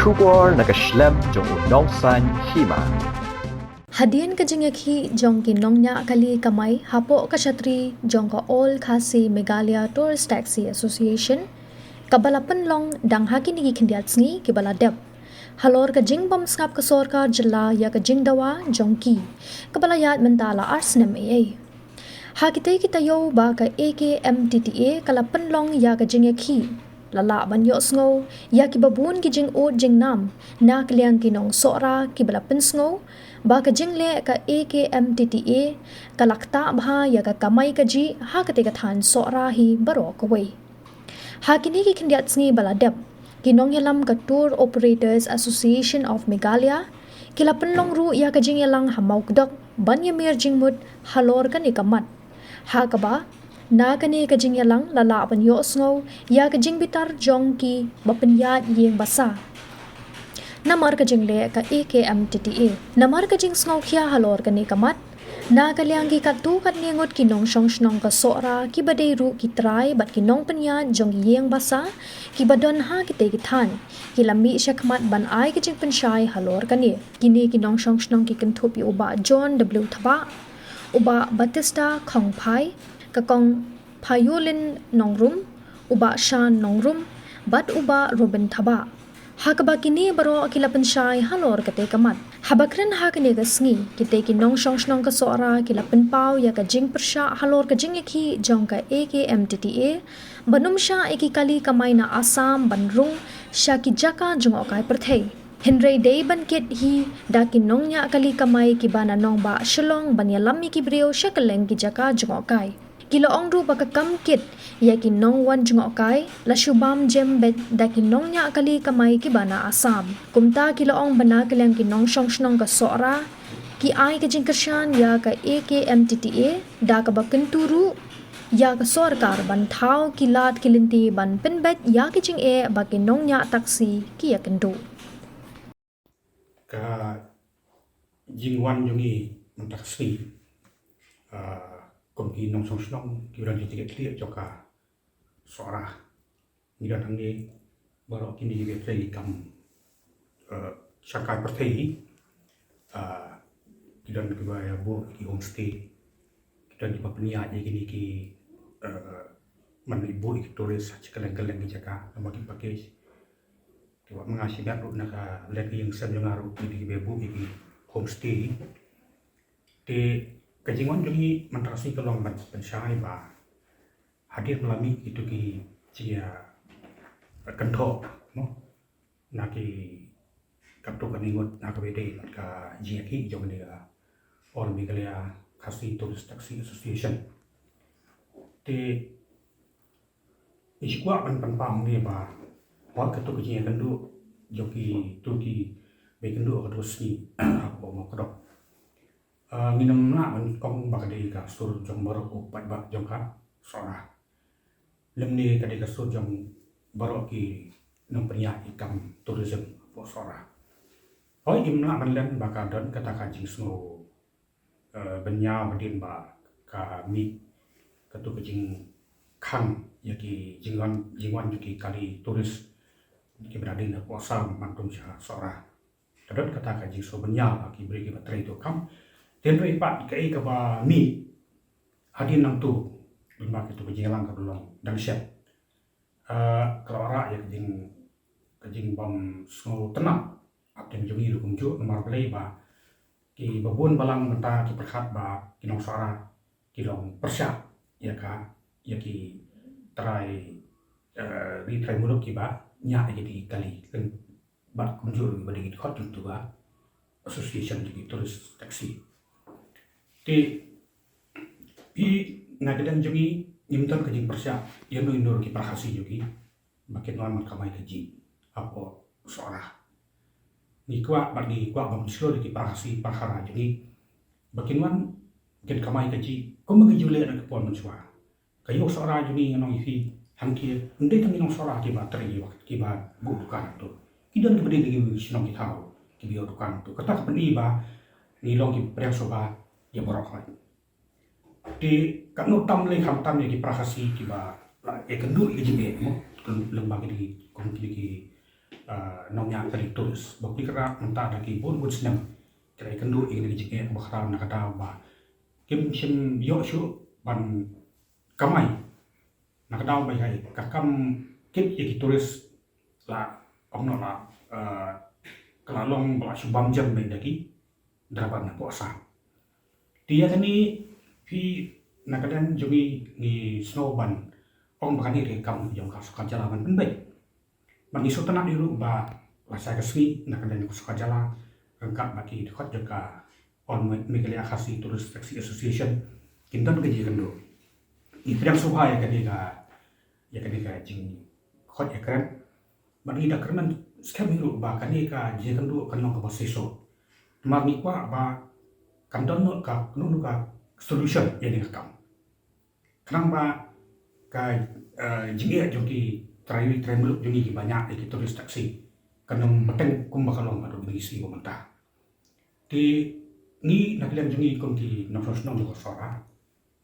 Shubor nakaslem jong unongsan hima. Hadian kajingaki jong kinongnya kali kamay hapo kasatri jong ka All Khasi Meghalaya Tourist Taxi Association kabalapan long dang haki nigi kindiatsngi kibala dep halor ka jingbam skap ka sorkar jilla ya ka jingdawa jong ki kabala yat mentala arsnem AA hakite kita yo ba ka AKMTTA kalapan long ya ka jingaki lala ban yo sngo ya ki babun ki jing o jing nam na kliang kinong sora ki balapan sngo ba ka jingle ka AKMTTA kalakta bha ya ka kamay ka ji ha ka te ka than sora hi baro ka wei ha kini ki kindiat sngi baladep kinong yalam ka Tour Operators Association of Meghalaya kila penlong ru ya ka jing yalang hamau kdok ban yamir jingmut halor ka ni kamat ha ka ba na kani ka jing yalang lala ban yo sngo ya ka jing bitar jong ki bapenyat yeng basa namar ka jing le ka AKMTTA namar ka jing sngo khia halor ka ni kamat na kalyang ki katu kat ningot kinong song ka sora ki badai ru ki try bat kinong penyat jong yeng basa ki badon ha ki te ki than ki lami syakmat ban ai ki jing pensyai halor ka ni kini kinong song ki kentup pi uba John W Thaba uba Batista Khong Pai kakong Payulin Nongrum uba Shan Nongrum bat uba Robin Thaba hakaba kini baro akila pensyai halor kate kamat habakren hakane gasngi kite kinong song ka sora kila penpau ya ka jing persya halor ka jing ki jong ka AKMTTA banum sya eki kali kamay na Assam banrung sya ki jaka jong okai perthei Henry Day ban kit hi da kinong nya kali kamay ki bana nong ba Shillong ban yalami ki brio sya kaleng ki jaka jong okai kilo ong ru baka kam kit ya kinong wan jong okai la shubam jem bet da kinong nya kali kamay ki bana Assam kumta kilo ong bana kaleng kinong song ka sora ki ai ka jing kersyan ya ka AKMTTA da ka bakin turu ya ka sorkar ban thau kilat kilinti ban penbet ya ki jing e bakin nong nya taksi ki ya kendo ka jingwan jongi mentaksi komki nong song ki uran jiti kli joka sora ni dan hangi baro kini ge trei kam sakai pertei kidan ke baya bo ki homestay kidan di papnia je kini ki man ibu ki turis cikaleng-kaleng ki jaka nama ki pakai tiwa mengasihat ru naka lagi yang sem yang aru ki bebu ki homestay di kajingon jongi mentrasi kelong ban pensyai ba hadir melami itu ki cia kento no naki kapto kaningot nak bede ka jia ki jong ni All Meghalaya Khasi Tourist Taxi Association te isikwa ban pam ni ba wa kapto ki jia kendu joki tuki be kendu ka dosni apa mo kodok nginam na man kong bakade ka sur jong baro ko pat ba jong ka sora lemni kade ka sur jong baro ki nang pria ikam tourism po sora oi imna man len baka don kata ka jing snow benya badin ba ka mi katu kejing khang yaki jingwan yuki kali turis ki berada na kuasa mantung sya sora kadon kata ka jing so benya ki beri ki batrai to kam tenre ipat kai ka ba mi hadin nang tu lima kitu bejelang ka dulong dan syat kalau ora ya kejing bam snow tenang apten jogi du kumju nomor play ba ki babun balang menta ki perkhat ba kinong sara kilong persya ya ka ya ki try di try muluk ki ba nya jadi kali kan bat kumju ba di khot tu ba association di tourist taxi ti i nagadan jogi nimton kajing persya yano indur ki perhasi jogi makin lama kamay kaji apo sora ni kwa bagi kwa bam slo di perhasi perhara jogi makin wan ken kamay kaji ko magi jule na kapon manswa kayo sora jogi nganong ifi hangki ndai tang nong sora ki ba tri ki ba bu dukan tu kidan ke bedi lagi sinong ki tau ki bio dukan tu kata kapeni ba ni long ki presoba ya borok di kanu tam le kham tam ki prahasi ki ba e kendu ki jime mo lembang ki kong ki nongnya kali tulis bagi kerak mentah lagi pun senang kira kendu ini dijengke bakal nak kata ba kim sim yo shu ban kamai nak kata ba hai kakam kip iki tulis la ong la kelalong ba subam jam mai lagi darapan puasa dia kani pi nak kadan jumi ni snowban ong bakani rekam yang suka jalan penbaik bagi sultan diru ba rasa kesini nak ada suka jalan rengkap bagi dekat juga on Megalia Khasi Tourist Taxi Association kintan gaji kendo ibrang subhaya kadika ya kadika jing khot ya keren bagi dak kerman skam hiru ba kadika je kendo kanong ka proseso mami kwa ba kanton no ka nunu ka solution ya ni kam kenang ba ka jingia joki terakhir belum jungi banyak iki turis taksi kanong beteng kum bakalong ado berisi komentar di ni nak lihat jungi kum di nafas nong juga suara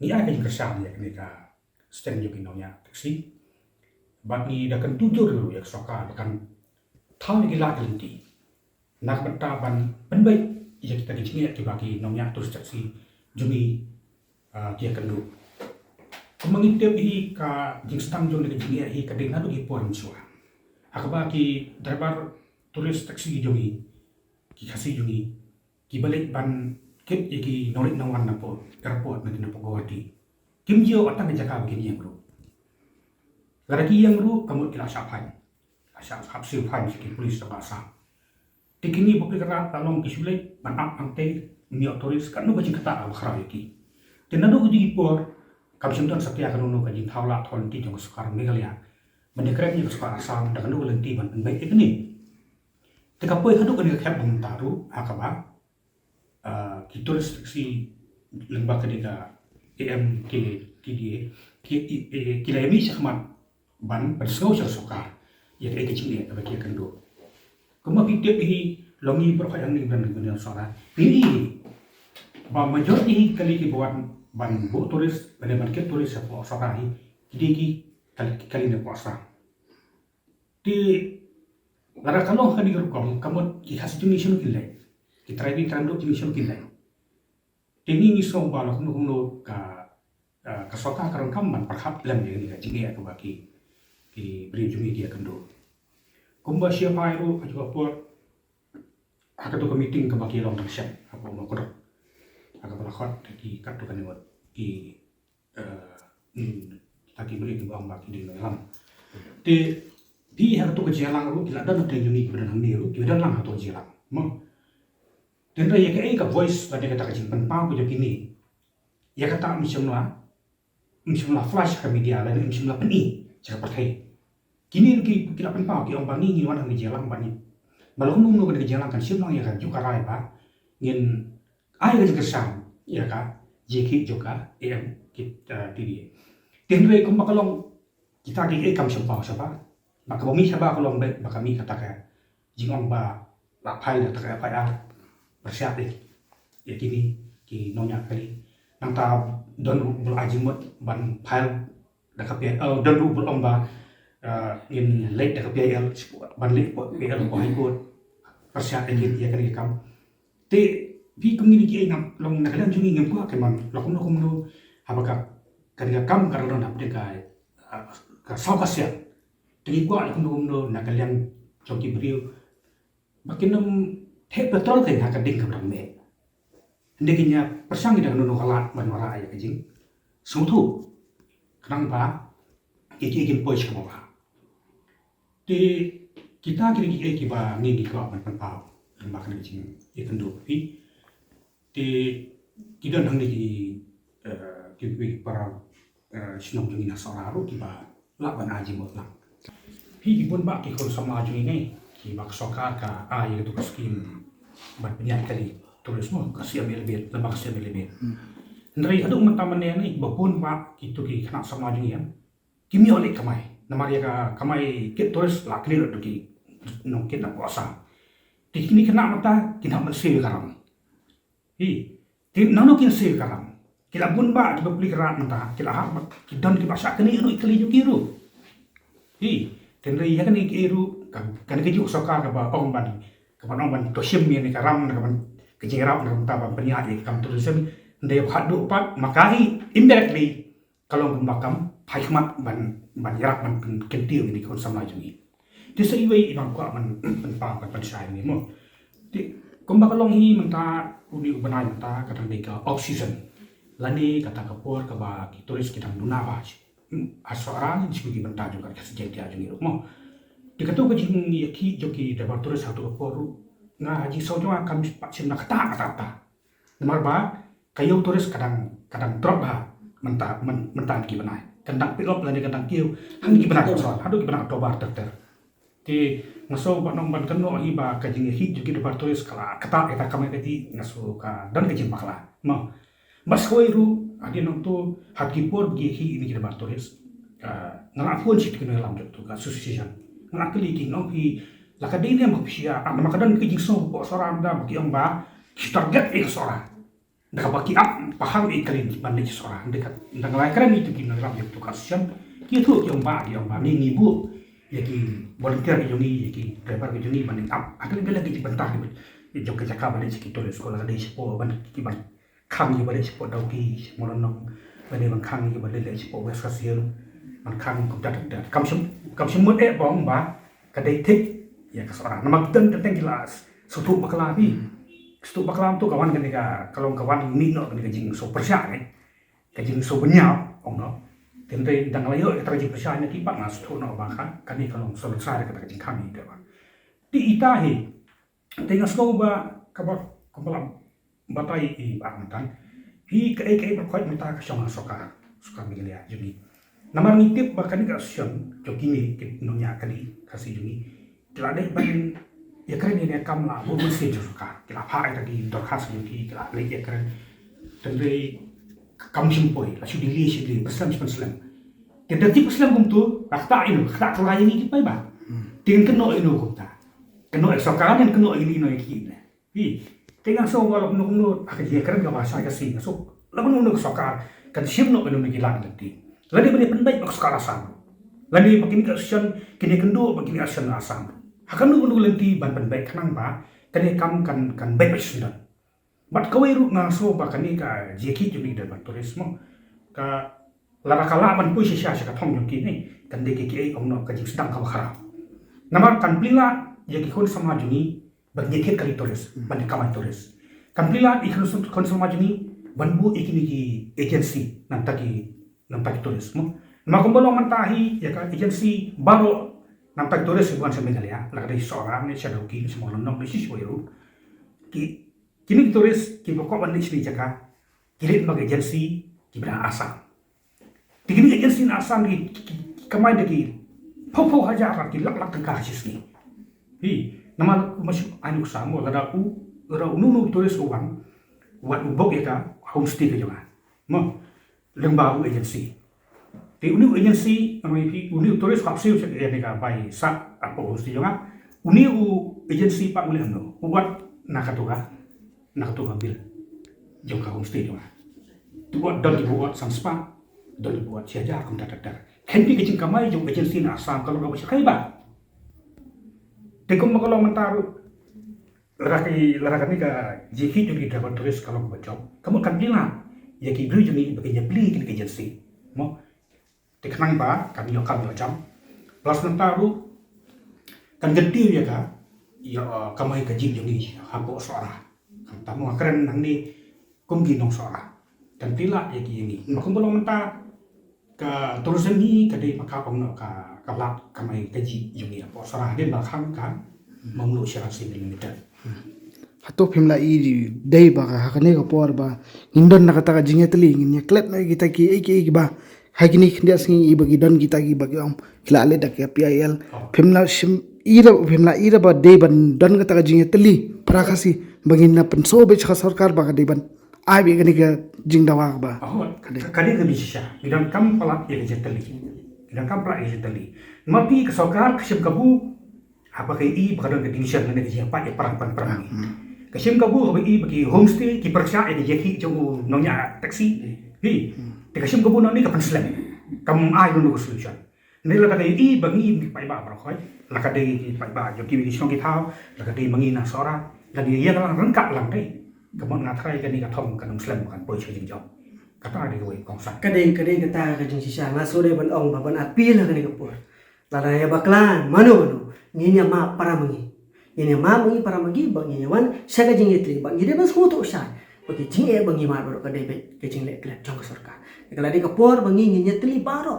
ni ada yang kersam ya kenika stand joki nongnya taksi bagi dakan tujuh dulu ya soka bahkan tahu gila kelenti nak bentaban penbaik ya kita di sini ya bagi nongnya turis taksi jungi dia kendu mengintip hi ka jing stang jong de jing hi ka ding nadu hi por msua akaba ki driver turis taxi jongi ki khasi jongi ki balik ban kip ki nolik nawan na po airport na tin po Guwahati kim jio atang jaka begini yang ru laraki yang ru kamu kila sapan asap hapsil pan ki polis ta basa tikini bopli kara talong ki sulek ban ante mio turis kan no bajing kata akhra ki tinadu uji por Kamsuntan setia kanunu kajin thaula thonti jong sukar Megalia mendekret ni sukar asam dan kanunu lenti ban baik ini tekapoi hadu kan khap bang taru akaba kitur si lembaga kedika EMK TDA kilemi sakmat ban persau sukar ya ke kecil ya bagi kendo kuma pitep hi longi berkhayang ni ban benar sora pilih ba majority kali ki buat ban bu turis ban ke turis apa sorahi kidiki kali ne puasa di lara kalau kan digerukom kamu ki khas Indonesia kilai ki trabi trando Indonesia kilai ini ni so balok nu ka soka karang kamman perhap lam ni ka jingi aku bagi ki beri jumi dia kendo kumba siapa itu juga buat aku tu meeting ke bagi long tersiap apa mau kodok agak berlakuan di kartu kan buat di lagi beri di bawah bagi di dalam di hari tu kejalan lu kila dan ada unik beran hamil lu kila lang atau jalan mau dan raya ke voice tadi kata kecil penpau ku kini ya kata misalnya flash ke media lain misalnya peni cara pertai kini kila penpau ki ombang ni wan di jalan bani balong nung ke jalan kan siap lang ya kan juga rai pa ngin ai ke kesan ya kan JK juga yang kita diri tenre kum bakalong kita ki kam siapa maka bumi siapa kalau mbak kami katakan jingong ba lapai da tak apa ya bersiap ya kini ki nonya kali nang ta don bul ajimut ban pile da kapia don bul omba in late da kapia ban late po PL ko haikot bersiap ini ya kali kam te bi community ngam long nakalan jungi ngam ko keman lokum no habaka kaniga kam karalo na pdeka ka saukasya tegi ko lokum no nakalan joki brio makinam the petrol kai ha kading kam me ndekinya persang ida no halat banwara ya kajing sungtu kenang ba iki pois kam ba di kita kiri ki ba ngi ko ban pau makan kajing ikan do pi di kita nang di kipi para sinong jungi na soraru kiba laban aji mot lang hi kipun ba ki kon sama jungi ne ki bak soka ka ai itu skim ban penyak kali turismo kasih lebih lebak kasih lebih ndrai adu mentaman ne ni bapun ba kitu ki kena sama jungi ya kimi oleh kamai namanya ka kamai kit turis la clear ki nong kit na puasa di kini kena mata kina mesti karam nano kin sel karam kila bun ba di beli kerat mentah kila hak kidan ki pasak kini anu ikli ju kiru tenre ya kan ikiru kan keju soka ka ba ong ban to sim ni ka ram ka ban kejerap na ta ban penya di kam tourism de hadu pat makahi indirectly kalau makam hikmat ban yarak ban kentiu ni kon sama jungi ti sai wei ibang ko man pa kan sai ni mo ti kom ba kalong hi man ta uni ubanai man ta ka tang ka off season lani kata kapur ka ba ki turis kita duna ba asora ni sigi ban ta juga ka sejati jungi mo di katu ko jing yaki joki de turis satu poru nga haji so jo akan paksim na kata nomor ba kayu turis kadang drop ba mentah ki banai kadang pick up lani kadang kiu hang ki banai soal hadu ki banai tobar ter ti ngaso ba nong ban keno iba ka jing hi joki de turis kala kata kita kamai kati ngaso ka dan ke jing bakla mo mas ko iru adi nong tu haki por gi hi ini ki de turis ngala pun sit kena lam tu ka association ngakili ki no ki lakadini am psia am makadan ki jingso po sora anda baki amba target e sora da baki ap paham e kalin bande sora dekat ndang lai kran itu ki nagram tu kasian ki tu ki amba ni bu ya ki volunteer ki joni ki driver ki joni bande ap akal bela ki bantah ni jok ke jakka bande ki tole sekolah de sipo bande ki ban khang ki bande sipo dau ki molonong bande ban khang ki bande le sipo wes kasian man khang ko dat kam semut bong ba kadai tik ya ke seorang nama kita tentang jelas suatu bakla bi suatu bakla tu kawan kan kalau kawan ni no kan jing so persya kan jing so benyap ong no tente dang layo kita jing persya ni kipak na suatu no ba kan ni kalau so besar kata jing kami dia ba di itahi tengah sko ba kabak kepala batai i ba mantan hi ke berkuat minta ke sama suka milia jadi nama nitip bahkan ni kasion jokini nonya kali kasih juni kila dek ban ya keren ini kam lah bu mesti juga kila apa tadi dorkas ni kila lagi ya keren tadi kam simpoi la sudi li pesan tidak ti pesan kum tu tak kelai ni kita ba ting keno ino kum ta keno sokaran dan keno ini ki hi tengah so walau keno akan ya keren ga bahasa kasih so lamun ino sokar kan sim no ino ni lan nanti lagi bani pendai nak sekarang asam lagi begini kasian kini kendo begini asam asam akan nunggu lenti ban baik kenang ba kani kam kan baik sudah bat kau iru ngaso ba kani ka jeki juni dan turisme ka lara kala ban pui sia ka thong joki ni kan de ki om no ka jing sedang ka khara namar kan plila jeki kon sama juni ban jeki kali turis ban kamai turis kan plila ikon kon sama juni ban bu ikini ki agency nampak turisme makumbalo mantahi ya ka agency baru nampak turis bukan semegalia lah dari seorang ni shadoki semua nong di sisi wiru kini turis ki pokok bandi sini jaka kilit bagi agency ki bera asam kini agency na asam ki kamai deki popo haja ki lak ka sini hi nama masuk anu samo ada unu turis uang buat ubok ya ka homestay ke jangan mo lembaga agency di uni agency namanya uni turis kapsul ya nega bai sak apa homestay jangan uni agency pak boleh no buat nakatuka bil jangka homestay jangan buat dan dibuat sanspa dan dibuat siaja akan dadar kenpi kecing kamai jang agency na asam kalau nggak bisa kaiba tekum kalau mentaruh larakan ni ka jeki juga dapat turis kalau bacok kamu kan bilang ya ki beli juni baginya beli kini agency mo tekanang ba kami kami jam plus nentaru kan gede ya ka ya kamai gaji juni hampo suara kan tamu keren nang ni kumgi nong suara dan pila ya ki ini makum belum menta ka turisme ni kadai maka pong ka kalak kamai gaji juni hampo suara dia bakang kan menglu syarasi limited hato pimla i day ba ka hakane ka por ba indon nakata ka jinga tali nginya klet na kita ki ba hagini khindia singi i bagi don kita ki bagi om klale dak ya pil pimla sim ira ba day ban don kata ka jinga tali prakasi bagi na penso be cha sarkar ba ka day ban ai bi gani ka jing dawa ba kadi ka bisa idan kam pala ya jetali idan kam pala ya jetali mapi ka sarkar kasim kabu apa kay i bakadon ka dinisyan na siapa ya perang kasim kabu bagi homestay ki persia ya jeki jong nonya taksi hi te kasim kabu noni ka penslan kam ai no solution Nên là cái ý bằng ý bị phải bảo khói là cái đây phải bảo cho kia xong cái thao là cái đây bằng ý là xóa ra là đi yên là rắn cạn lằng đấy cái bọn ngà thay cái này cái thông cái đồng slim cái bơi chơi chừng chong cái ta đi rồi còn sạch Kadang kata kajing sisa ngaso de ban ong baban api lah kani kapur. Lada ya baklan mano nginya ma para mangi. Nginya ma mangi para mangi bang nginya wan sa kajing itli bang nginya bas huto sa. Bagi jing e bangi ma baro kadai be kajing le klat jong sarkar. Kala de kapur bangi nginya tli baro.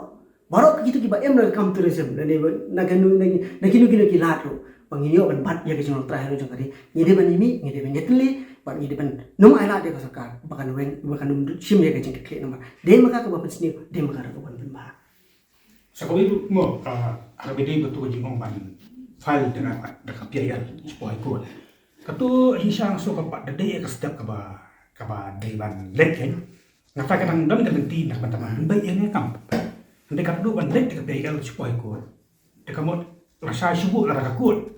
Baro gitu ki ba em la kam tourism na ne na kanu na kinu ki lat lo. Bang nginya ban bat ya kajing terakhir jong kadi. Nginya ban imi nginya ban nyetli bang nginya ban num ai la de sarkar. Bahkan sim ya kajing klik nomor. De maka ka bapan sini de maka ka bapan ba. sekolah itu mau ada beda betul jing orang ban file dengan biaya supaya ikut katu hisang so kapak dede ke setiap kaba dewan lek kan ngata kadang dan ganti nak teman baik ini kam nanti katu ban lek ke biaya supaya ikut de kamu rasa subuh lara kakut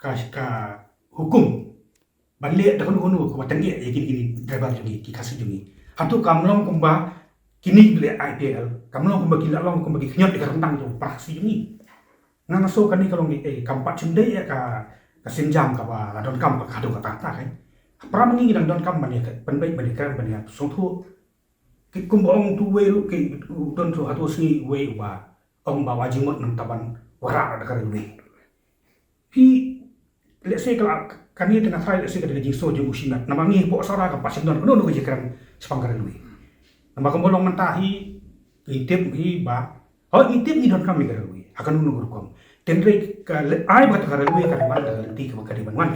ka hukum ban lek dah kono ko tangi ya gini driver jadi kasih jadi hatu kamlong kumba kini beli IPL, kamu long kumbagi long kumbagi kenyot di kerentang tu praksi ini. Nang so kan ni kalau ni kampat cendai ya ka senjam ka ba don kam ka kado ka tata kan. Pra mengi dan don kam bani ka penbai bani ka bani so thu ki kumbong tu we lu ki don so hatu sni we ba ong ba wajimot nang taban wara da ka ni. Hi let's say kalau kan ni tengah try let's say ka de so je usinat namangi po sara ka pasin don no no je kan sepangkar lui. Nama kembolong mentahi itip hi ba itip ni don kami garui akan nunu berkom tendre ka ai bat garui ka ban da ti ka ka di ban wan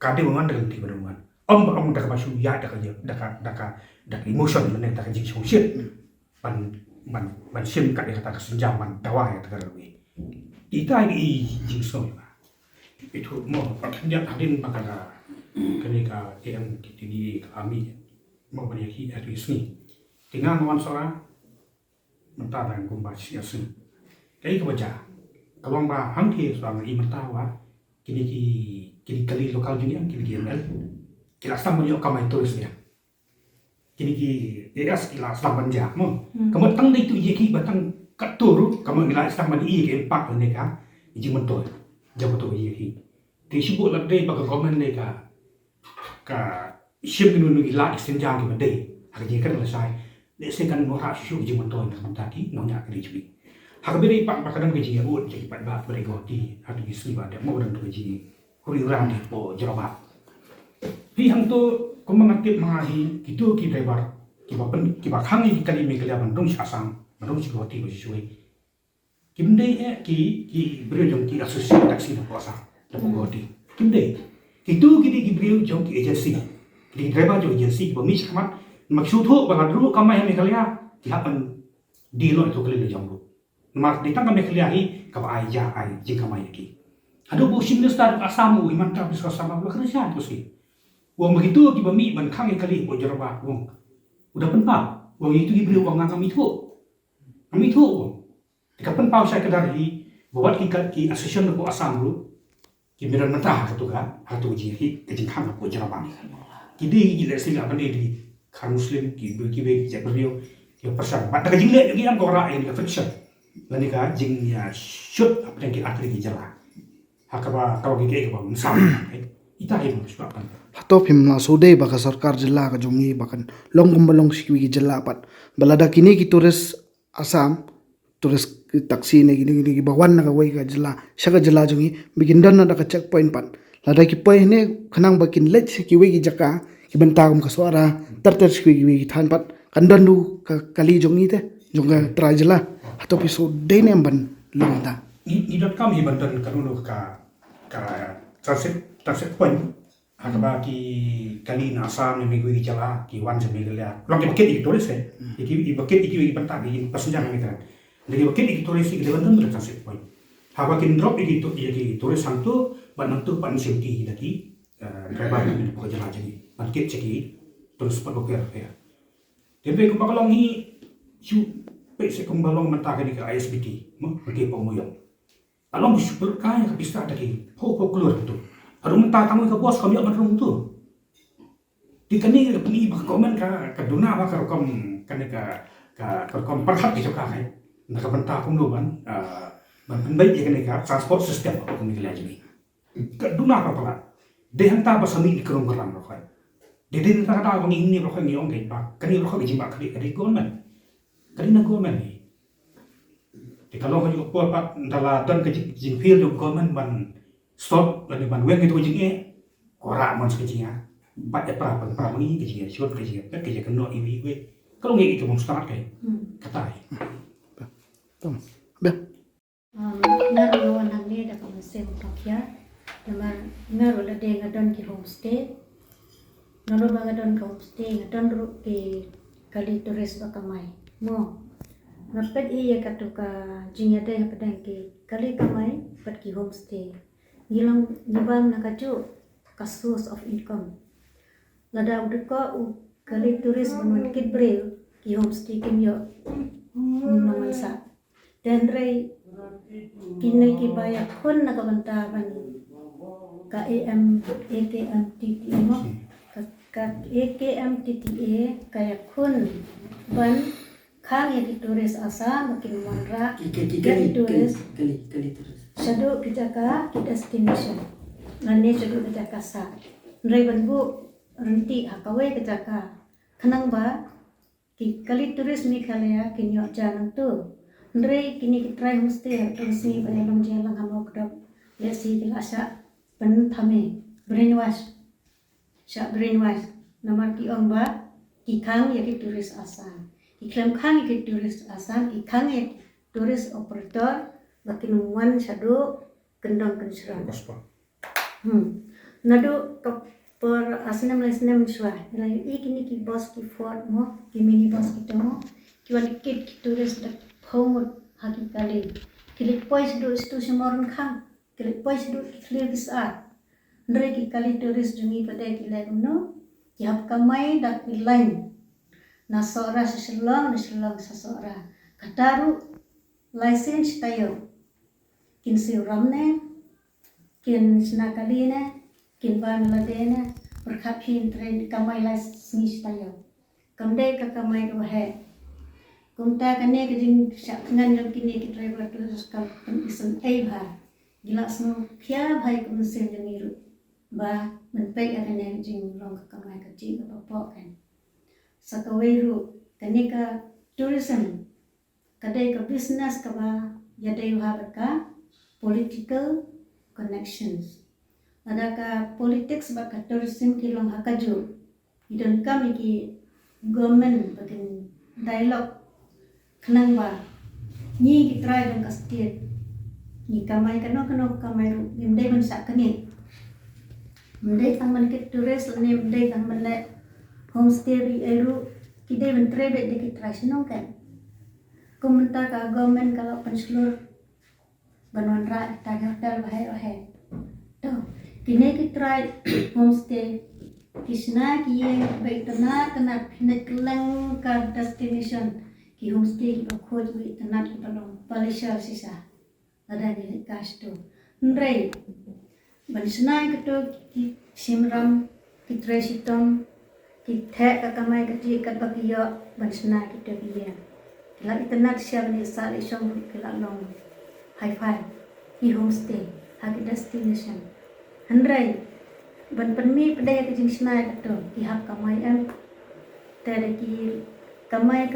ka di ban da ti ban wan om da ka basu ya da ka emotion men da ka jing song shit ban sim ka di kata senjaman dawa ya da garui ita i jing song itu mo patnya hadin bakala kenika yang di kami mau banyak hari ini tinggal kawan seorang mentah dan kumbah siasat kayak kebaca kalau mbak hangki soalnya ini mentah wah kini kali lokal juga kini GML kira sama juga kamai turisnya kini ya kira sama banjak mo kamu tang itu iya batang katur kamu nilai sama di iya empat mereka izin mentor jauh tu iya di sebut lagi bagi komen mereka ka siap minum gila senjang ke benda harga kan selesai desa kan norak susu jeng mentoy nak tadi nonya ke dijual harga beri pak kadang gaji ya buat jadi pak bak berigoti ada isi ada mau dan gaji kuriran di po jerabat pihang tu kau mengatip mengahi gitu kita lebar kiba kami kali megalia bandung asam bandung sigoti bersesuai kimde ki beri jom ki asosiasi taksi dan puasa dan goti kimde itu kita beri jom ki agensi di driver jo agensi bami sekamat maksud tu bagai dulu kami yang megalia dihapan di lo itu kali jambu mak ditang kami kelia hi kaba aja ai jika kami lagi aduh bu sim start asamu iman tak bisa sama lu kerja tu sih uang begitu di bami ban kami kali bu jerba uang udah penpau uang itu diberi uang kami tu uang jika penpau saya kedari buat ki asosiasi bu asam lu ki miran mentah tu kan atau uji kejeng kami bu jerba kini gila sih apa di kan muslim kibe jak beliau dia pesan pada kajing lek lagi yang korak ini fiction lani ka jing ya shoot apa yang kita akhiri jalan hakaba kalau gigi ke bang sam ita ini sebab Hato phim na sode baka sarkar jilla ka jongi bakan long kumbalong sikwi ki jilla pat balada kini ki tourist Assam tourist taksi ne gini bawan na ka wai ka jilla shaka jilla jongi bikin dan na ka checkpoint pat lada ki pai ne khanang bakin let ki wai ki jaka ki bantagum ka suara tartar sikwi ki than pat kandan du ka kali jongi te jonga trajla hato episode de ne ban longta ni kami bantan kanunu ka transit point hakaba ki kali na asam ni minggu jala ki wan se megalia long ki paket iki turis iki paket iki bantag iki pasenjang ni kan jadi paket iki turis iki bantan ber transit point haba kin drop iki turis santu bantu pan safety daki driver ni ko jala jadi paket ceki terus padoker ya tapi ko pakalong ni chu pe se kumbalong mentah ni ka ISBT mo pergi pemoyong along super kaya ka pista daki ho keluar tu aduh mentah kamu ke bos kami akan rum tu di kani puni bak komen ka duna ba ka kom kan ka kom perhat gitu ka nakabanta kung doon, banbay ya kan transport system apa kami lagi ni. Kaduna apa pala. Dehan ta ba sami ikrong garam rokai. Dedin ta ta bang ini rokai ni ong kai pa. Kani rokai jimba kadi government. Kadi na government ni. Di kalau kau juga apa dalam dan kejimfil juga government ban stop dan ban wen itu kejingnya. Korak man sekejingnya. Baca pra mengi kejingnya. Siapa kejingnya? Kan kejingnya kena ini we. Kalau nggak itu mau start kai. Kata. Tom. Bel. Ngaruh nang ni dah kamu sem prokia, nama ngaruh lah dia ngadon ki homestay, ngaruh bangadon ki homestay ngadon ru ki kali turis bakamai, mo, napet iya katuka jinya deh pedang ki kali kamai pet ki homestay, gilang nyibam nakaju ka source of income, lada udeko kali turis bangun kit bril ki homestay kimyo, naman sa, dan ray kini kibaya kun nakabantaban ka AKM TTA mo ka AKM TTA kaya kun ban kang yang turis asa makin manra kali turis sadu kijaka ki destination nane sadu kijaka sa nrai ban bu renti hakawe kijaka kanang ba ki kali turis mi khalaya kinyo janang tu Ndrei kini try homestay atau si bayalang jalang hamau kedap lesi kilasa pen thame brainwash namar ki omba ki khang ya ki turis asan ki klem khang ki turis asan ki khang ya turis operator bakin wan shadu kendang kensran nadu per asnem lesnem shwa lai ikini ki boss ki fort mo ki mini boss ki tomo ki wan ki turis dak Homot haki kali, kilik pois do stu semoran khang, kilik pois do clear kisah. Ndre ki kali turis jungi pada kilai kuno, ki hap kamai dak lain. Nasora seselang sasora. Kataru license tayo. Kin siuramne, kin senakaline, kin bamiladene, berkapin train kamai license tayo. Kamdai ka kamai do he. Kumta kane kejing ngan yang kini kita driver terus kal penisen bha gila semua kia bhai kumsen jangiru ba menpek akan yang jing long kamai kecil ke bapak kan sakaweru kane ka tourism kadai ka business ka ba yadai ka political connections ada ka politics ba ka tourism ki long hakaju idon kami ki government bakin dialog kenang ba ni ki try dong kastit ni kamai kano kamai ru mendai man sak kani mendai tang man kit turis ne mendai tang man le homestay ri eru ki dai man try bet ki try sino kan komentar ka government kalau penselur banwan ra ta hotel bahai to kini ki try homestay kisna ki ye baik tanah kena pinak lang ka destination ki homestay ki khoj wi tanat ki palong palisha sisa ada ni kas tu ndrei bansnai ki to ki simram ki tresitom ki the ka kamai ka ji ka bagiyo bansnai ki to biya la itanat siya ni sal isong ki la long high five ki homestay hagi destination ndrei ban panmi pedai ki jing snai ka to ki hak kamai am tere ki kamai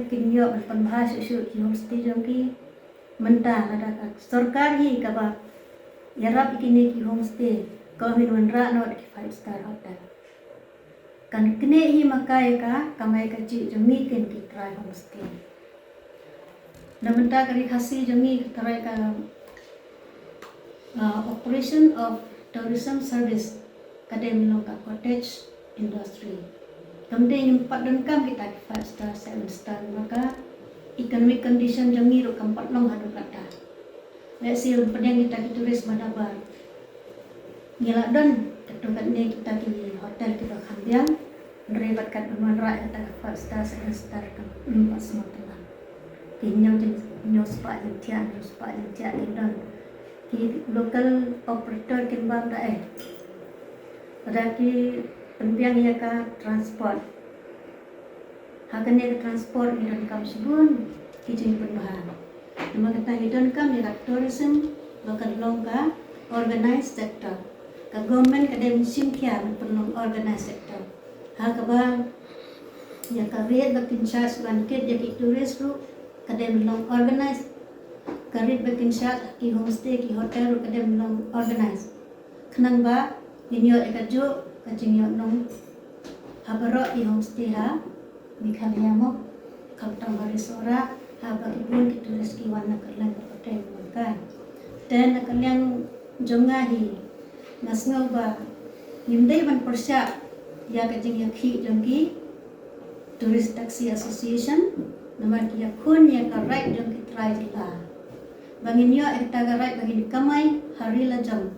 kinyo pan bahas isu ki homestay jongki mentah ada ka sarkar hi ka ba yarap ikini ki homestay ko min ra no ki 5-star hotel kan kene hi makai ka kamai ka ji jami ken ki try homestay namenta kari khasi jami try ka operation of tourism service kadem long ka cottage industry kemudian 4 dan kam kita 5-star 7-star maka economic condition jami ro kam 4 long hadu kata lesil pedang kita turis madabar ngila don ketukan ni kita di hotel kita kambiang merebatkan pemanra kita 5-star 7-star kam 4 semua telah kinyau nyo spa yang tia don ki local operator kimbang da ada ki penbiang ia ka transport hakan ia transport ni dan kam sebun kijing penbahan Nama kata hidden kam ya tourism bakal long ka organized sector. Ka government kada mission kia perlu organized sector. Ha ka ba ya ka rate bakin charge bangkit ya ki tourist ru kada long organized. Ka rate bakin charge ki homestay ki hotel ru kada long organized. Kenang ba inyo ekajo ka jingyo nong habaro i homestay ha mikhalya mo kaltang harisora bagi pun ditulis kiwan nakalang kapatay kan dan nakalang jongahi nasngaw ba himday ban persya ya kajing yakhi jongki Tourist Taxi Association namar kiya kun ya ka right jongki try la bangin yo ekta ga right bangin kamay harila jam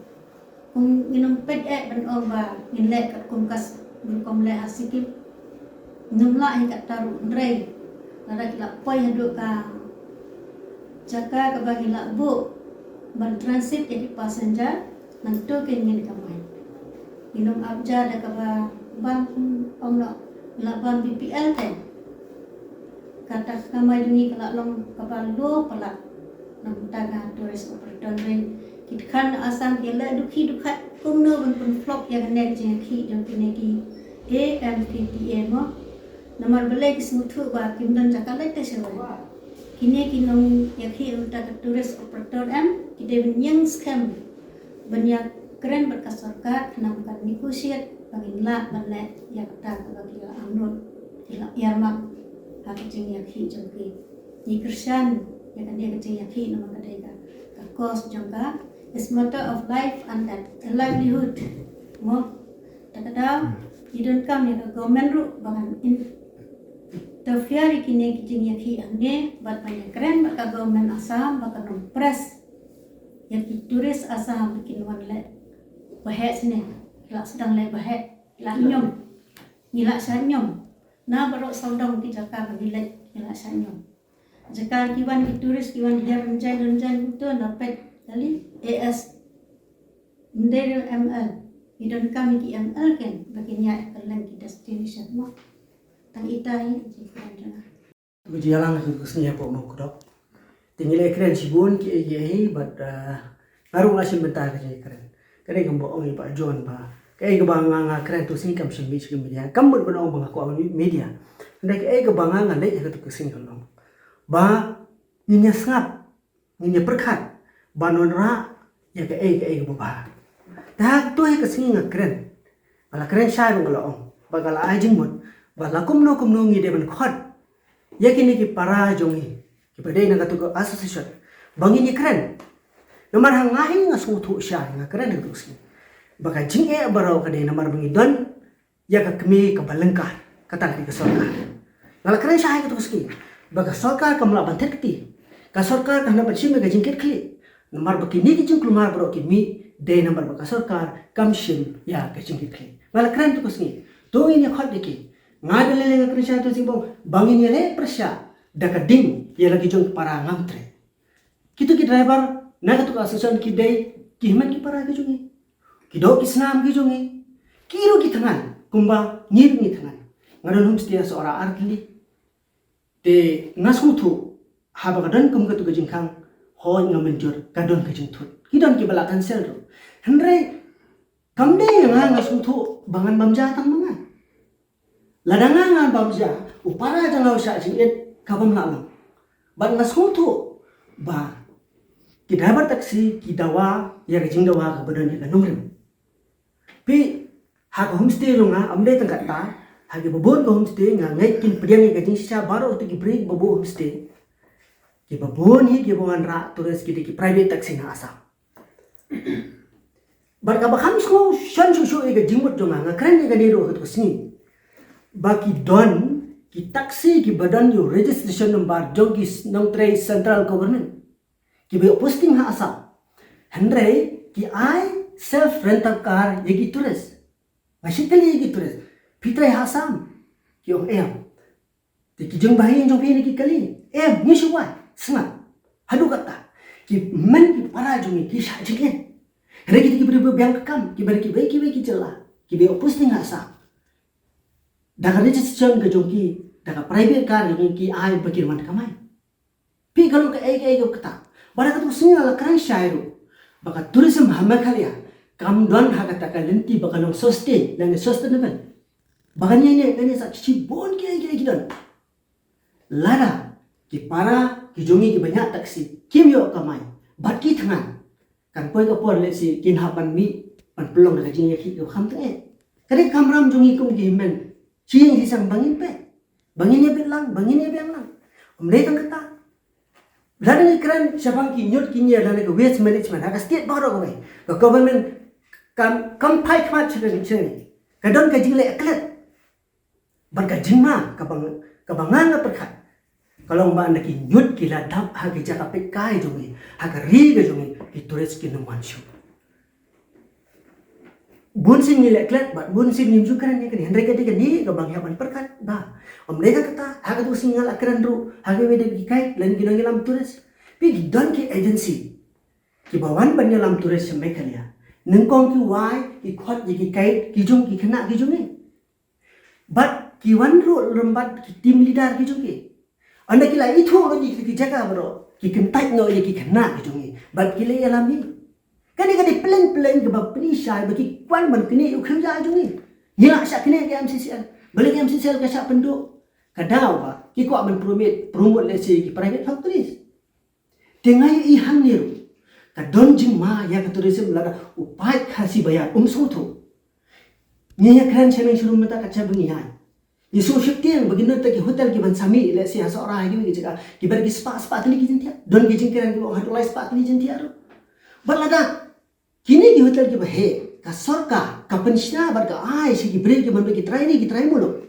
kung inumpet ban ba nilek kat kumkas berkom le hasikip numla hi taru ndrei lara kila poi haduk ka jaka ka bagi la bu ban transit jadi passenger nang to ke ngin kamai minum abja da ka ba ban omno la ban BPL ten kata kamai dungi kala long ka ba lo pala nang taga tourist operator ren kitkan asam kela dukhi dukhat kumno ban pun flop yang nek jeng khi jong pineki AMPTA mo namar belai kismutu ba kimdan jakalai te sewa kini kinong yakhi uta tourist operator kide benyang scam banyak keren berkas sarkar kenam kan negotiate bangin la balai ya kata bagi amnut ila yarmak hakijing yakhi jongki ni kersan ya kan dia kecing yakhi nama kadega ka cost jongka is matter of life and that livelihood mo takada idon kam ya government ru bangan terfiari kini kijing yakhi ange bat banyak keren baka government Assam baka nom press yang turis Assam bikin wan le bahe sini la sedang le bahe la nyom nila sanyom na barok saudong ki jaka bagi le nila sanyom jaka kiwan ki turis kiwan dia renjan itu napet kali AS Ndero ML idon kami ki ML ken baginya kalian ki destination mo tang itai jikan jana Berjalan ke kusnya po mo kodok. Tinggal keren sibun ki ege but baru ngasin bentar ke keren. Kare gambo ong pa John pa. Kay gabanga keren to sing kam sing media. Kam bud bang ako ang media. Ndai kay gabanga nga le ka to kusing kolong. Ba ninya snap ninya perkat banon ra ya kay ba. Dah tu ke sing keren. Bala keren shay bang kolong. Bagala ajing mut. Bala kumno ngi de ban khot. Yakini ki para jongi ki padai na katu association bangi ni keren nomor hang ngahi nga sutu sya nga keren itu sih baka jing barau kadai nomor bangi don ya ka kemi ka balengka kata ki sarkar ngal keren sya itu sih baka sarkar kamla bantet ti ka sarkar kana bachim ga jingket kli nomor baki ni ki jing klumar bro ki mi de nomor baka sarkar kamshim ya ka jingket kli ngal keren itu sih to ini khot diki ngadele nga kresya to sibong bangin yele persya dakading ya lagi jong para ngamtre kitu ki driver naga to asosian ki dei ki himan ki para ki jongi ki do ki snam ki jongi kiro ki tangan kumba ngir ni tangan ngadon homestay seorang arkli de ngasutu haba kadon kum ka to gajing kang ho ngamenjor kadon gajing tut kidon ki bala cancel ro henre kamde nga ngasutu bangan bamja tang mangan ladangan bamja upara jangaw sa jingit kabam lalang bat ngasutu ba ki driver taxi ki dawa ya jing dawa ka badan ya nungrim pi ha ka homestay lo nga amde tang kata ha ki babon ka homestay nga ngai kin pediang ka jing sisa baro to ki break babo homestay ki babon hi ki bawan ra turis ki private taxi na asa bar ka bakam sko shan shu ka jingmut jo nga kren ka ni ro ka to sini baki don ki taksi ki badan yo registration number jogis nong tray central government ki be posting ha asa henry ki I self rental car yegi tourist basically yegi tourist pitrai hasam ki ong ti ki jong bahi jong pi ki kali ni shuwa snap hadu kata ki men ki para jong ki sha jingen henry ki ber bank kam ki ber ki jela ki be posting ha asa daga registration ke jongki daga private car jongki ai bakir man kamai Pi kalau ke kata. Bara kata singa la kran shairu. Baka tourism hamakalia. Kam don hakata kalenti baka long sustain dan sustainable. Baka ni sa chibon ke don. Lara ki para ki jongi ki banyak taksi. Kim yo kamai. Bat ki tangan. Kan poi ka por le si kin hapan mi pan pelong da jing ki ko kham te. Kare kamram jongi kum ki men. Chieng si sang bangin pe. Bangin ye lang, bangin ye lang. Omle tang kata. Lada ni kran siapa ki nyot ki nya lada ko waste management ha state baro ko mai. Ko government kam pai kmat chen. Ka don ka jing le aklet. Ban ka jing ma ka bangan na perkat. Kalau mbak nak nyut kila dap hagi jaka pekai jongi, hagi riga jongi itures kinu manshu. Bunsin ni leklet, bat bunsin ni mjukan ni kini hendrek kata ni kabang yaman perkat ba. Mereka kata hagi tu singal akran ru, hagi wede bikai lain kino ngilam turis. Pi don ki agency, ki bawan ban ngilam turis sembekan ya. Nengkong ki wai, ki khot ki kai, ki jong ki kena ki jongi. Bat ki wan ru lembat ki team leader ki jongi. Anda kila itu lo ki jaga bro, ki kentai no ki kena ki jongi. Bat kila alami. Kani plan ke bab penisai bagi kwan ban kini u kerja jongi. Nila syak kini ke MCCL. Balik ke MCCL ke syak penduk. Kadau ba ki ko man promote let's say ki private factories. Tengai i hang ni ru. Ka don jing ma ya ka tourism laga upai khasi bayar soto. Ni ya kran chemeng shuru mata ka chabengi hai. Isu syuktiang begini tak hotel ki ban sami let's say seorang lagi ki jaga ki ber ki spa tali ki jentia. Don ki jingkiran ki hatulai spa tali jentia ru. Balada kini ki hotel ki bahe ka sarkar ka penshna bar ka ai si ki break ki ban ki try mulo.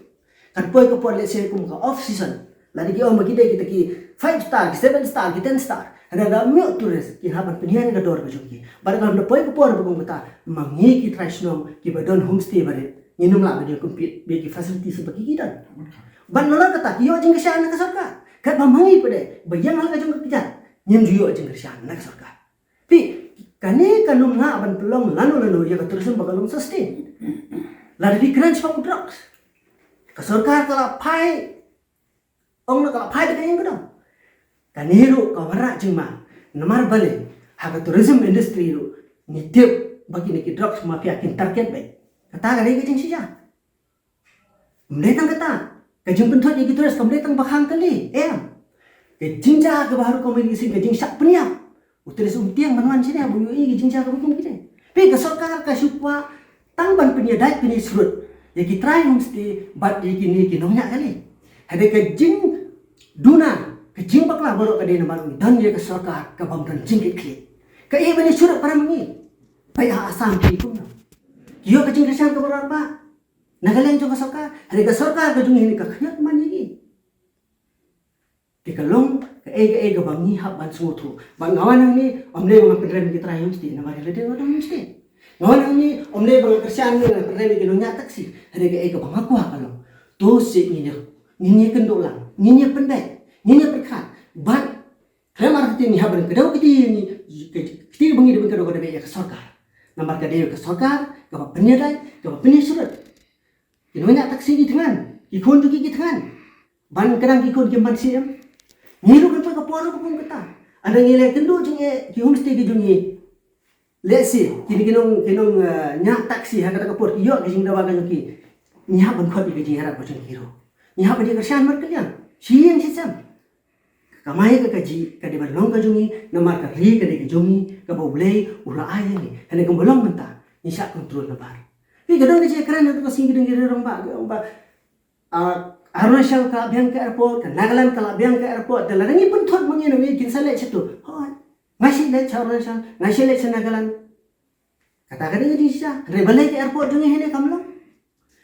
Kan poi ko por let's say kum ka off season. Lagi ki bagi dai kita ki 5 star, ki 7 star, ki 10 star. Ada mio tourist ki haban penian ka dor ka joki. Bar ka poi ko por ko kata mangi ki try snom ki badon homestay bare. Minum lah dia compete bagi facility sebagai kita. Ban lola kata kiyo jeng kesyan nak sarkar. Kat mamangi pada bayang hal ka jeng kerja. Nyem juyo jeng kesyan nak sarkar. Pi kane kanum nga ban pelong lanu ya ka tourism bagalong sustain. La di crunch pang drugs. Ka sarkar kala pai ong na kala pai da yang kedong. Kaniru ka wara jeng ma. Namar bale ha ka tourism industry ru nitip bagi ni drugs mafia kin target baik. Kata kali kejeng sija. Mletang kata. Kejeng pentot yang kita res mletang bakhang kali. Kejeng jah ke baru komunikasi kejeng sak peniap. Uteres tiang manuan sini abu yui kejeng jah ke bukum kita. Pi ke sarkar ka supwa tangban penia dait penia surut. Ya ki try homestay bat ya kini kinongnya kali. Ada kejeng duna kejeng bakla baru ka dena baru dan ya ke sarkar ka bamdan jingkit kli. Ka iya bani surut para mengi. Payah asam pi kum. Kiyo kacing kesyan ke berapa? Nagalang jo ka sarkar. Hari ka sarkar ka jung ini ka khayat man yigi. Dikalong ka ega bangi hab ban sumutu. Ban ngawan ni omle mga pedram ki try homestay na mari lede ngodong homestay. Ngawan ni omle mga kesyan ni pedram ki nonya taksi. Hari ka ega bang aku kalong. To si ninya kendolang, ninya pendek, ninya perkat. Ban kemar ti ni haban kedau kiti ni kiti bangi de kedau kada be ka sarkar. Nampak kadeo ke sarkar, ke penyedai, ke penyusurat. Ini banyak taksi di tangan, ikon tu di tangan. Ban kadang ikon ke man siam. Ngiru kan ke poro pun kata. Ada ngilai kendu jeng ki homestay ki jungi. Let's see, kini kinong nyak taksi ha kata ke port yo ke jing dawa kan ki. Nya ban khot di jing harap bocon kiro. Nya ban dia kersian mar kalian. Siang sisam. Kamai ka kaji ka di balong ka jungi namar ka ri ka di ka jungi ka boblay ula ayan ni hane kang balong menta ni sya kontrol na bar pi gadon ka kran na to sing gideng gideng ba Arunachal ka biang ka airport ka Nagaland ka biang ka airport dala ngi pun thot mangino ni kin sale chatu hoy ngasi le Arunachal ngasi le Nagaland kata ka di sya re balay ka airport jungi hene kamlo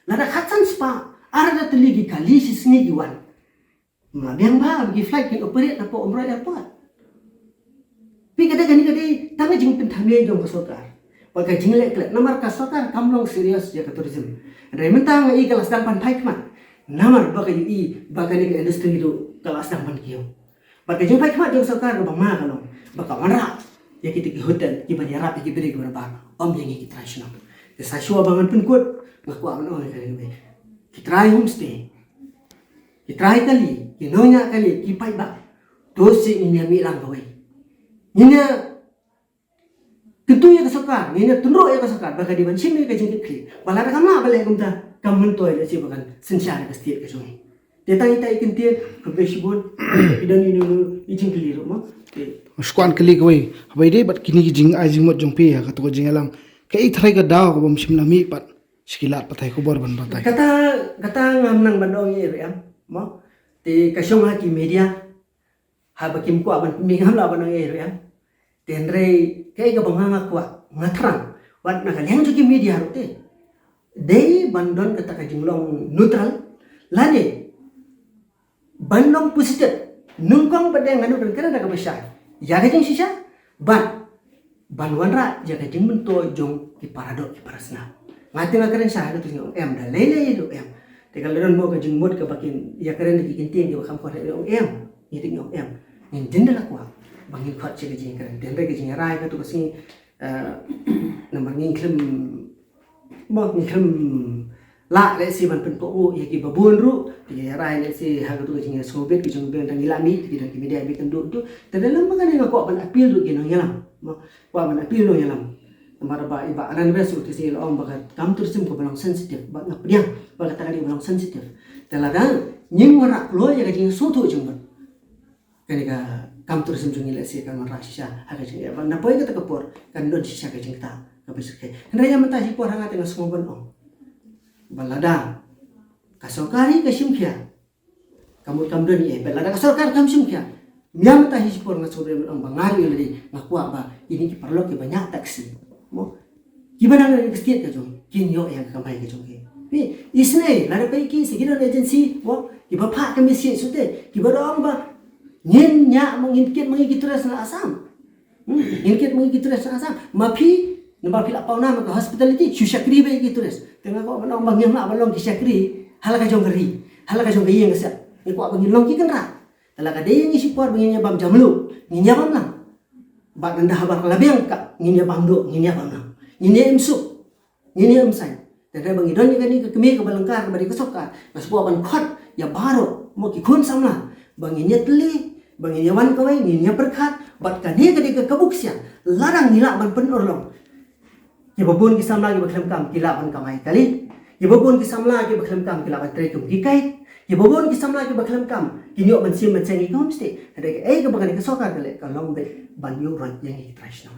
lada khatsan spa arada teligi kali sisngi diwan biang ba bagi flight yang operate na po umrah airport. Pi kada tanga jing pentame jong kasokar. Pagka jing leklet namar kasokar kamlong serius ya ka tourism. Andre mentang i kelas dampan paikman. Namar baka ni industri itu kelas dampan kiyo. Pagka jing paikman jong sokar bang ma kalong. Baka manra ya kita ki hotel ki banyarap ki beri berapa om yang ki tradisional. Ke sasua bangan pun kuat ngaku amno kali. Ki try homestay. Ki try kali, ki nonya kali, ki pai ba. dosi ini mi lang kawai ini tentu ya kesakar ini tunduk ya kesakar baka di bansim ni kajing kli bala ka ma bala kumta kamun toy le si bakan sensyar ka setiap ka jong detang ita ikin tie ka besibon idan ini ijing kli ro mo skuan kali kawai habai dei bat kini ki jing ai jing mot jong pi ha ka to jing alam ka i thrai ka daw ko bom simla mi pat skilat patai ko bor ban patai kata ngam nang bandong ye ro mo te kasyong ha ki media ha bakim ko ban mi ngam la bandong ye ro tenre kai ka banganga kwa ngatrang wat na kalian juga media rote dei bandon kata ka jinglong neutral lane bandong positif nungkong pada nganu dan kana daga besar ya ka jing sisa ban banwanra ya ka jing mento jong ki paradok ki parasna ngati ngakaren sah tu ngong em da lele itu em te kalon mo ka jing mod ka bakin ya karen ki kintin ki bakam ko em itu ngong em ngin jendela kwa bangin khat che jing karen den re jing rai ka tu kasi nambar ngin klem mo ngin klem la le si ban pen po ya ki babun ru ti rai le si ha ka tu jing sobet ki jing ben dang ilami ti dang ki media bi tendu tu te dalam magane ko ban appeal ru ki nang yalam mo ko ban appeal no yalam nambar ba iba anan be su ti si om bagat kam tur sim ko balang sensitif ba ngap dia bagat ta di balang sensitif talaga nying wara lo ya ka jing so tu jing ban kani ka kam tur sim jungi le si kan mara sisa aga jing ya na poi ka ta kapor kan don sisa ka jing ta ka besok ke ndaya mata hi por hanga tengah semua ban om balada kasokari ka simkia kamu kamdon ye balada kasokari kam simkia nyam ta hi por ngasore om bangari le ngakwa ba ini ki perlu ki banyak taksi mo gimana na kesetiat ka jong kin yo yang kamai ka jong ke isne lada pai ki sigidon agency mo ki ba pha ka misi sute ki ba dong ba nyen nya mengingkit mengikitras na asam ingkit mengikitras na asam mapi nampak pila pauna maka hospitality syakri be ikitras tengah ko manong bang yang nak balong ki syakri halaka jong geri halaka jong geyeng sa ni ko bang long ki kenra halaka de yang isi por bang bam jamlu nginya bam lang ba ganda habar labeng ka nginya bam do nginya bam lang nginya emsu nginya emsai dan bang idon ni ke kemi ke balangkar bari kesokar mas po ban khot ya baro mo ki kun samla bang nginya teli bang nginya wan kawai nginya berkat bat kani ke kabuksia larang nila ban pen orlong Yababun kisam lagi baklam kam kilaban kamai kali. Yababun kisam lagi baklam kam kilaban trekum dikai. Yababun kisam lagi baklam kam kinyo man sim man sengi kom ste. Ada ke ka bakani ka sokar kale ka long be banyo ran yang i trash na.